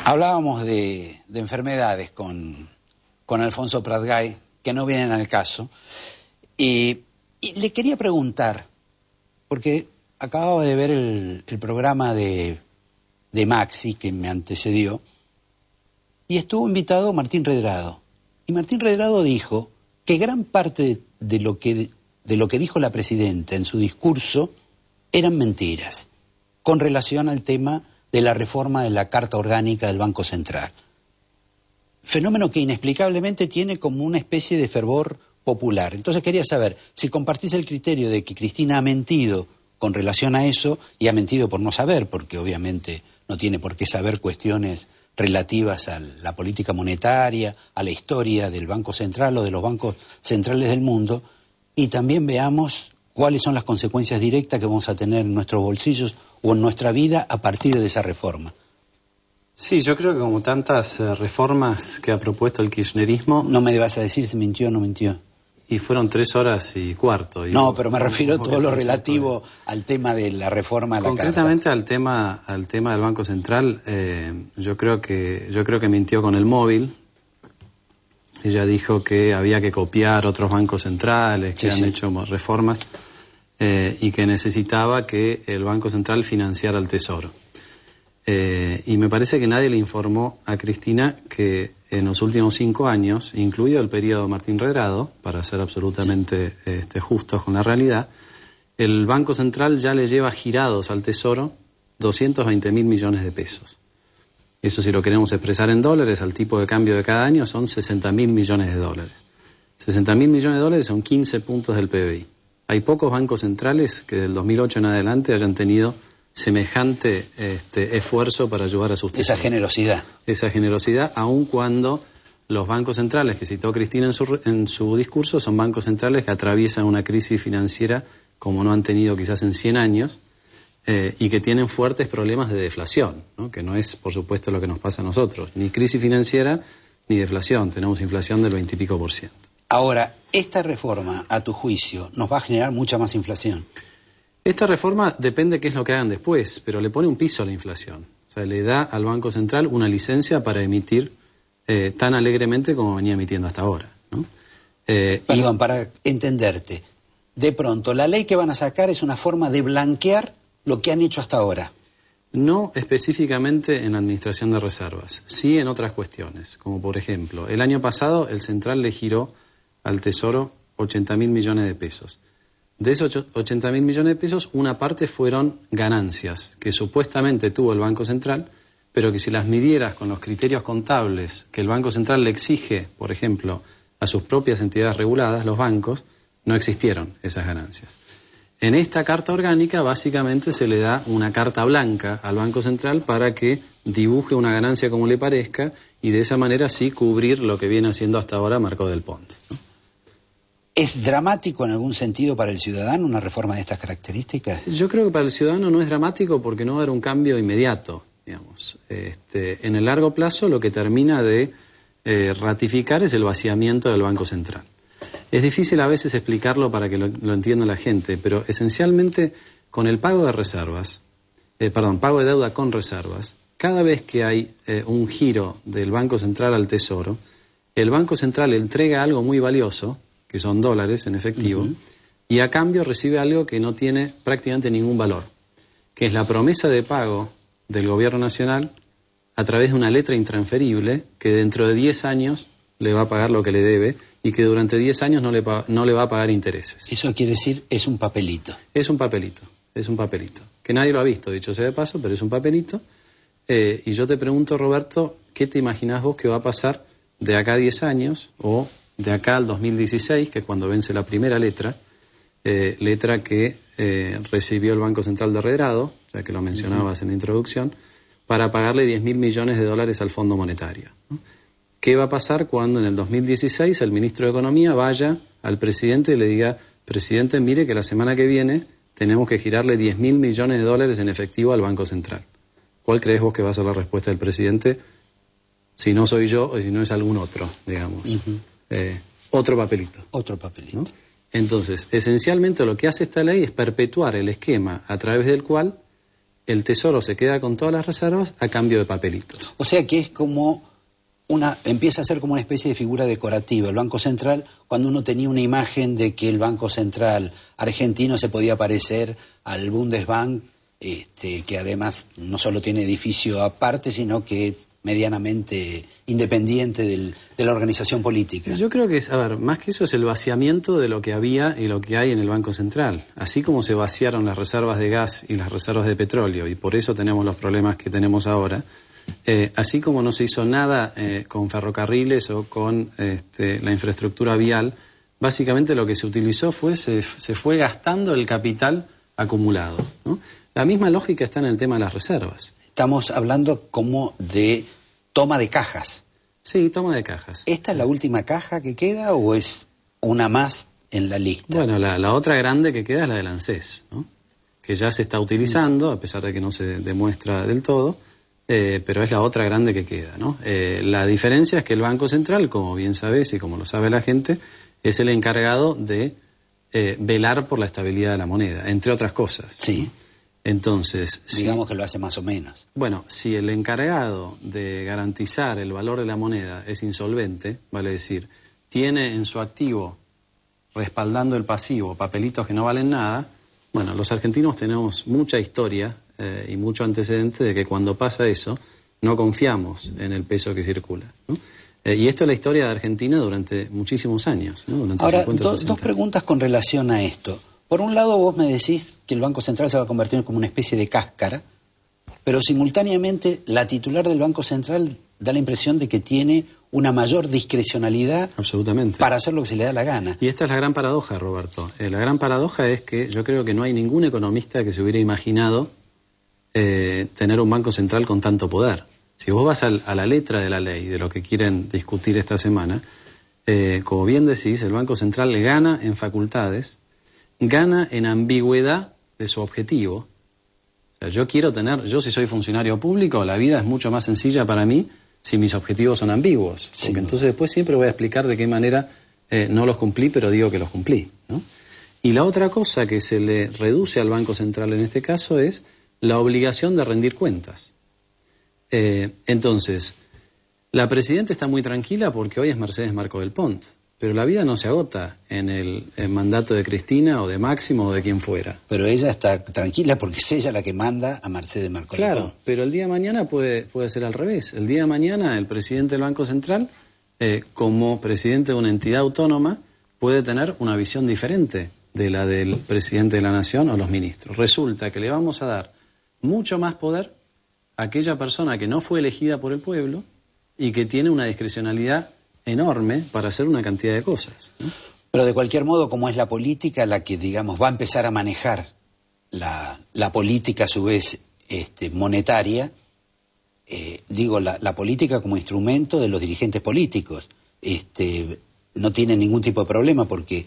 Hablábamos de enfermedades con Alfonso Pratgay, que no vienen al caso, y le quería preguntar, porque acababa de ver el programa de Maxi, que me antecedió, y estuvo invitado Martín Redrado. Y Martín Redrado dijo que gran parte de lo que dijo la presidenta en su discurso eran mentiras, con relación al tema de la reforma de la Carta Orgánica del Banco Central. Fenómeno que inexplicablemente tiene como una especie de fervor popular. Entonces quería saber si compartís el criterio de que Cristina ha mentido con relación a eso, y ha mentido por no saber, porque obviamente no tiene por qué saber cuestiones relativas a la política monetaria, a la historia del Banco Central o de los bancos centrales del mundo, y también veamos cuáles son las consecuencias directas que vamos a tener en nuestros bolsillos o en nuestra vida a partir de esa reforma. Sí, yo creo que como tantas reformas que ha propuesto el kirchnerismo... No me vas a decir si mintió o no mintió. Y fueron 3 horas y cuarto. No, pero me refiero a todo lo relativo al tema de la reforma de la Carta. Concretamente al tema del Banco Central, yo creo que mintió con el móvil. Ella dijo que había que copiar otros bancos centrales que han hecho reformas y que necesitaba que el Banco Central financiara el Tesoro. Y me parece que nadie le informó a Cristina que en los últimos 5 años, incluido el periodo Martín Redrado, para ser absolutamente justos con la realidad, el Banco Central ya le lleva girados al Tesoro 220.000 millones de pesos. Eso, si lo queremos expresar en dólares, al tipo de cambio de cada año son 60.000 millones de dólares. 60.000 millones de dólares son 15 puntos del PBI. Hay pocos bancos centrales que del 2008 en adelante hayan tenido semejante esfuerzo para ayudar a sus tesoros. Esa generosidad, aun cuando los bancos centrales que citó Cristina en su discurso son bancos centrales que atraviesan una crisis financiera como no han tenido quizás en 100 años, y que tienen fuertes problemas de deflación, ¿no? Que no es, por supuesto, lo que nos pasa a nosotros. Ni crisis financiera ni deflación. Tenemos inflación del 20 y pico %. Ahora, esta reforma, a tu juicio, nos va a generar mucha más inflación. Esta reforma depende qué es lo que hagan después, pero le pone un piso a la inflación. O sea, le da al Banco Central una licencia para emitir tan alegremente como venía emitiendo hasta ahora, ¿no? Perdón, para entenderte, de pronto, la ley que van a sacar es una forma de blanquear lo que han hecho hasta ahora. No específicamente en la administración de reservas, sí en otras cuestiones, como por ejemplo, el año pasado el Central le giró al Tesoro 80.000 millones de pesos. De esos 80.000 millones de pesos, una parte fueron ganancias que supuestamente tuvo el Banco Central, pero que si las midieras con los criterios contables que el Banco Central le exige, por ejemplo, a sus propias entidades reguladas, los bancos, no existieron esas ganancias. En esta Carta Orgánica básicamente se le da una carta blanca al Banco Central para que dibuje una ganancia como le parezca y de esa manera sí cubrir lo que viene haciendo hasta ahora Marco del Ponte, ¿no? ¿Es dramático en algún sentido para el ciudadano una reforma de estas características? Yo creo que para el ciudadano no es dramático porque no va a haber un cambio inmediato, digamos. En el largo plazo lo que termina de ratificar es el vaciamiento del Banco Central. Es difícil a veces explicarlo para que lo entienda la gente, pero esencialmente con el pago de reservas, pago de deuda con reservas, cada vez que hay un giro del Banco Central al Tesoro, el Banco Central le entrega algo muy valioso, que son dólares en efectivo, y a cambio recibe algo que no tiene prácticamente ningún valor, que es la promesa de pago del gobierno nacional a través de una letra intransferible que dentro de 10 años le va a pagar lo que le debe y que durante 10 años no le va a pagar intereses. Eso quiere decir, es un papelito. Es un papelito, que nadie lo ha visto, dicho sea de paso, pero es un papelito. Y yo te pregunto, Roberto, ¿qué te imaginás vos que va a pasar de acá a 10 años o de acá al 2016, que es cuando vence la primera letra que recibió el Banco Central de Redrado, ya que lo mencionabas en la introducción, para pagarle 10.000 millones de dólares al Fondo Monetario, ¿no? ¿Qué va a pasar cuando en el 2016 el ministro de Economía vaya al presidente y le diga, presidente, mire que la semana que viene tenemos que girarle 10.000 millones de dólares en efectivo al Banco Central? ¿Cuál crees vos que va a ser la respuesta del presidente si no soy yo o si no es algún otro, digamos? Otro papelito. Otro papelito. ¿No? Entonces, esencialmente lo que hace esta ley es perpetuar el esquema a través del cual el Tesoro se queda con todas las reservas a cambio de papelitos. O sea que es como empieza a ser como una especie de figura decorativa el Banco Central, cuando uno tenía una imagen de que el Banco Central argentino se podía parecer al Bundesbank, que además no solo tiene edificio aparte, sino que es medianamente independiente de la organización política. Yo creo que, más que eso es el vaciamiento de lo que había y lo que hay en el Banco Central. Así como se vaciaron las reservas de gas y las reservas de petróleo, y por eso tenemos los problemas que tenemos ahora, así como no se hizo nada con ferrocarriles o con la infraestructura vial, básicamente lo que se utilizó se fue gastando el capital acumulado, ¿no? La misma lógica está en el tema de las reservas. Estamos hablando como de toma de cajas. Sí, toma de cajas. ¿Esta es la última caja que queda o es una más en la lista? Bueno, la otra grande que queda es la del ANSES, ¿no? Que ya se está utilizando, a pesar de que no se demuestra del todo, pero es la otra grande que queda, ¿no? La diferencia es que el Banco Central, como bien sabes y como lo sabe la gente, es el encargado de velar por la estabilidad de la moneda, entre otras cosas. Sí. Entonces, digamos que lo hace más o menos. Bueno, si el encargado de garantizar el valor de la moneda es insolvente, vale decir, tiene en su activo, respaldando el pasivo, papelitos que no valen nada, bueno, los argentinos tenemos mucha historia y mucho antecedente de que cuando pasa eso, no confiamos en el peso que circula, ¿no? Y esto es la historia de Argentina durante muchísimos años, ¿no? Durante ahora, 50, dos preguntas con relación a esto. Por un lado, vos me decís que el Banco Central se va a convertir como una especie de cáscara, pero simultáneamente la titular del Banco Central da la impresión de que tiene una mayor discrecionalidad. Absolutamente. Para hacer lo que se le da la gana. Y esta es la gran paradoja, Roberto. La gran paradoja es que yo creo que no hay ningún economista que se hubiera imaginado tener un Banco Central con tanto poder. Si vos vas a la letra de la ley, de lo que quieren discutir esta semana, como bien decís, el Banco Central gana en facultades, gana en ambigüedad de su objetivo. O sea, yo si soy funcionario público, la vida es mucho más sencilla para mí si mis objetivos son ambiguos. Porque sí, entonces después siempre voy a explicar de qué manera no los cumplí, pero digo que los cumplí, ¿no? Y la otra cosa que se le reduce al Banco Central en este caso es la obligación de rendir cuentas. Entonces, la presidenta está muy tranquila porque hoy es Mercedes Marco del Pont. Pero la vida no se agota en el mandato de Cristina o de Máximo o de quien fuera. Pero ella está tranquila porque es ella la que manda a Mercedes Marco. Claro, pero el día de mañana puede ser al revés. El día de mañana el presidente del Banco Central, como presidente de una entidad autónoma, puede tener una visión diferente de la del presidente de la Nación o los ministros. Resulta que le vamos a dar mucho más poder a aquella persona que no fue elegida por el pueblo y que tiene una discrecionalidad enorme para hacer una cantidad de cosas, ¿no? Pero de cualquier modo, como es la política la que, digamos, va a empezar a manejar la política a su vez monetaria, la política como instrumento de los dirigentes políticos, no tiene ningún tipo de problema porque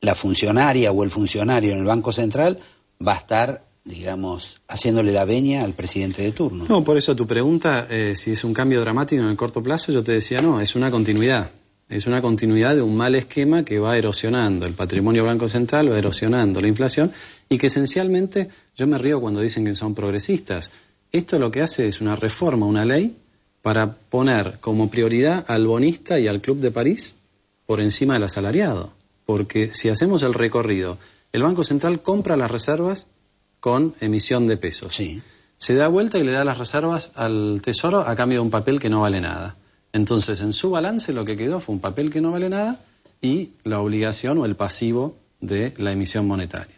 la funcionaria o el funcionario en el Banco Central va a estar, digamos, haciéndole la veña al presidente de turno. No, por eso tu pregunta, si es un cambio dramático en el corto plazo, yo te decía no, es una continuidad. Es una continuidad de un mal esquema que va erosionando el patrimonio Banco Central, va erosionando la inflación y que esencialmente, yo me río cuando dicen que son progresistas. Esto lo que hace es una reforma, una ley, para poner como prioridad al bonista y al Club de París por encima del asalariado. Porque si hacemos el recorrido, el Banco Central compra las reservas con emisión de pesos. Sí. Se da vuelta y le da las reservas al Tesoro a cambio de un papel que no vale nada. Entonces, en su balance lo que quedó fue un papel que no vale nada y la obligación o el pasivo de la emisión monetaria.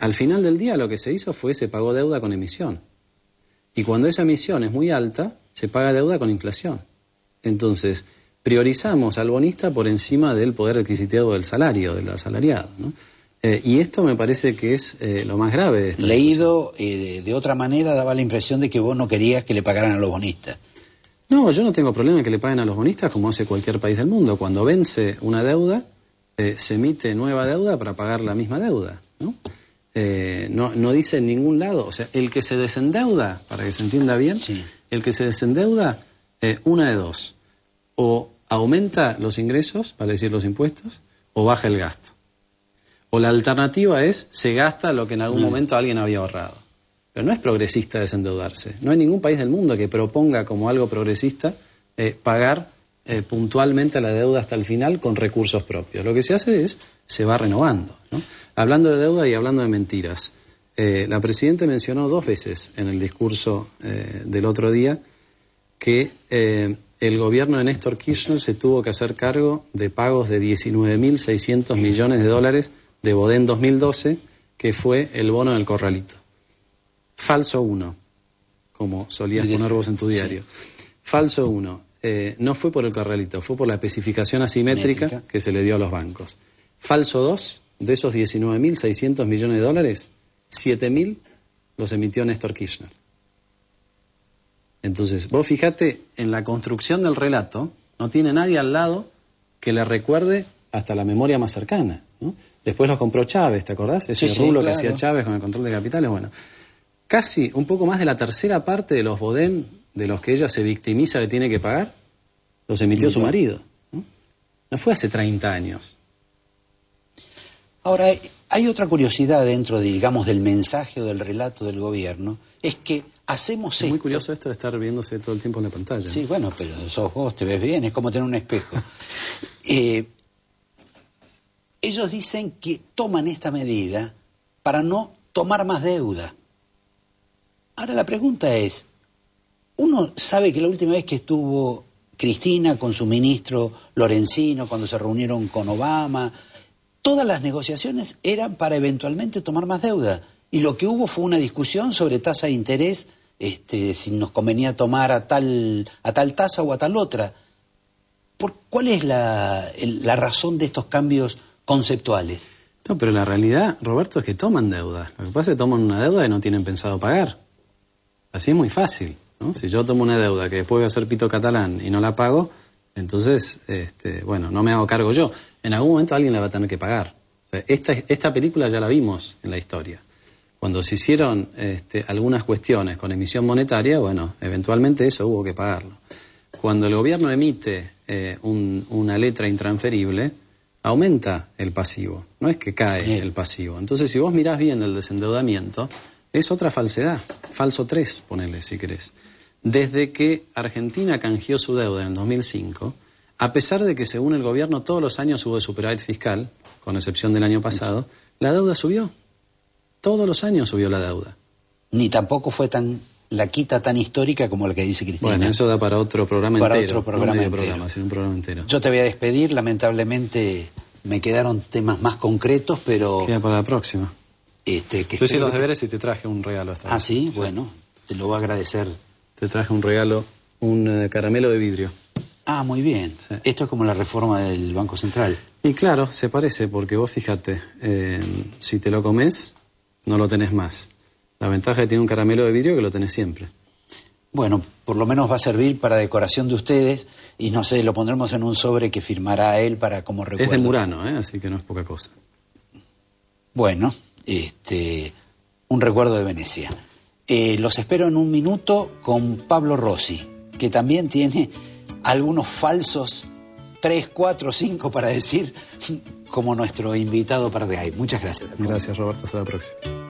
Al final del día lo que se hizo fue se pagó deuda con emisión. Y cuando esa emisión es muy alta, se paga deuda con inflación. Entonces, priorizamos al bonista por encima del poder adquisitivo del salario, del asalariado, ¿no? Y esto me parece que es lo más grave de esta leído de otra manera daba la impresión de que vos no querías que le pagaran a los bonistas. No, yo no tengo problema en que le paguen a los bonistas como hace cualquier país del mundo. Cuando vence una deuda, se emite nueva deuda para pagar la misma deuda, ¿no? No dice en ningún lado, o sea, el que se desendeuda, para que se entienda bien, sí, el que se desendeuda, una de dos, o aumenta los ingresos, vale decir los impuestos, o baja el gasto. O la alternativa es, se gasta lo que en algún momento alguien había ahorrado. Pero no es progresista desendeudarse. No hay ningún país del mundo que proponga como algo progresista pagar puntualmente la deuda hasta el final con recursos propios. Lo que se hace es, se va renovando, ¿no? Hablando de deuda y hablando de mentiras. La Presidenta mencionó 2 veces en el discurso del otro día que el gobierno de Néstor Kirchner se tuvo que hacer cargo de pagos de 19.600 millones de dólares de Bodén 2012, que fue el bono del corralito. Falso 1, como solías poner vos en tu diario. Sí. Falso 1, no fue por el corralito, fue por la especificación asimétrica que se le dio a los bancos. Falso 2, de esos 19.600 millones de dólares, 7.000 los emitió Néstor Kirchner. Entonces, vos fijate, en la construcción del relato, no tiene nadie al lado que le recuerde hasta la memoria más cercana, ¿no? Después los compró Chávez, ¿te acordás? Ese rulo claro, que hacía Chávez con el control de capitales. Bueno, casi un poco más de la tercera parte de los Bodén, de los que ella se victimiza que tiene que pagar, los emitió su marido, ¿no? No fue hace 30 años. Ahora, hay otra curiosidad dentro, digamos, del mensaje o del relato del gobierno, es que hacemos esto... Es muy curioso esto de estar viéndose todo el tiempo en la pantalla. Sí, ¿no? Bueno, pero sos vos, te ves bien, es como tener un espejo. Ellos dicen que toman esta medida para no tomar más deuda. Ahora la pregunta es, uno sabe que la última vez que estuvo Cristina con su ministro Lorenzino, cuando se reunieron con Obama, todas las negociaciones eran para eventualmente tomar más deuda. Y lo que hubo fue una discusión sobre tasa de interés, si nos convenía tomar a tal tasa o a tal otra. ¿Cuál es la razón de estos cambios conceptuales? No, pero la realidad, Roberto, es que toman deuda. Lo que pasa es que toman una deuda y no tienen pensado pagar. Así es muy fácil, ¿no? Si yo tomo una deuda que después voy a hacer pito catalán y no la pago, entonces, bueno, no me hago cargo yo. En algún momento alguien la va a tener que pagar. O sea, esta película ya la vimos en la historia. Cuando se hicieron algunas cuestiones con emisión monetaria, bueno, eventualmente eso hubo que pagarlo. Cuando el gobierno emite una letra intransferible, aumenta el pasivo, no es que cae el pasivo. Entonces, si vos mirás bien el desendeudamiento, es otra falsedad, falso 3, ponele si querés. Desde que Argentina canjeó su deuda en el 2005, a pesar de que según el gobierno todos los años hubo superávit fiscal, con excepción del año pasado, la deuda subió. Todos los años subió la deuda. Ni tampoco fue la quita tan histórica como la que dice Cristina. Bueno, eso da para otro programa entero. Para otro programa no entero. Programa, sino un programa entero. Yo te voy a despedir, lamentablemente me quedaron temas más concretos, pero... Queda para la próxima. Yo hice los deberes y te traje un regalo esta vez. ¿Sí? Bueno, te lo voy a agradecer. Te traje un regalo, un caramelo de vidrio. Ah, muy bien. Sí. Esto es como la reforma del Banco Central. Y claro, se parece, porque vos fíjate, si te lo comes, no lo tenés más. La ventaja de tener un caramelo de vidrio es que lo tenés siempre. Bueno, por lo menos va a servir para decoración de ustedes y no sé, lo pondremos en un sobre que firmará él para como recuerdo. Es de Murano, así que no es poca cosa. Bueno, un recuerdo de Venecia. Los espero en un minuto con Pablo Rossi, que también tiene algunos falsos 3, 4, 5 para decir, como nuestro invitado Pradgay. Muchas gracias. Gracias, Roberto. Hasta la próxima.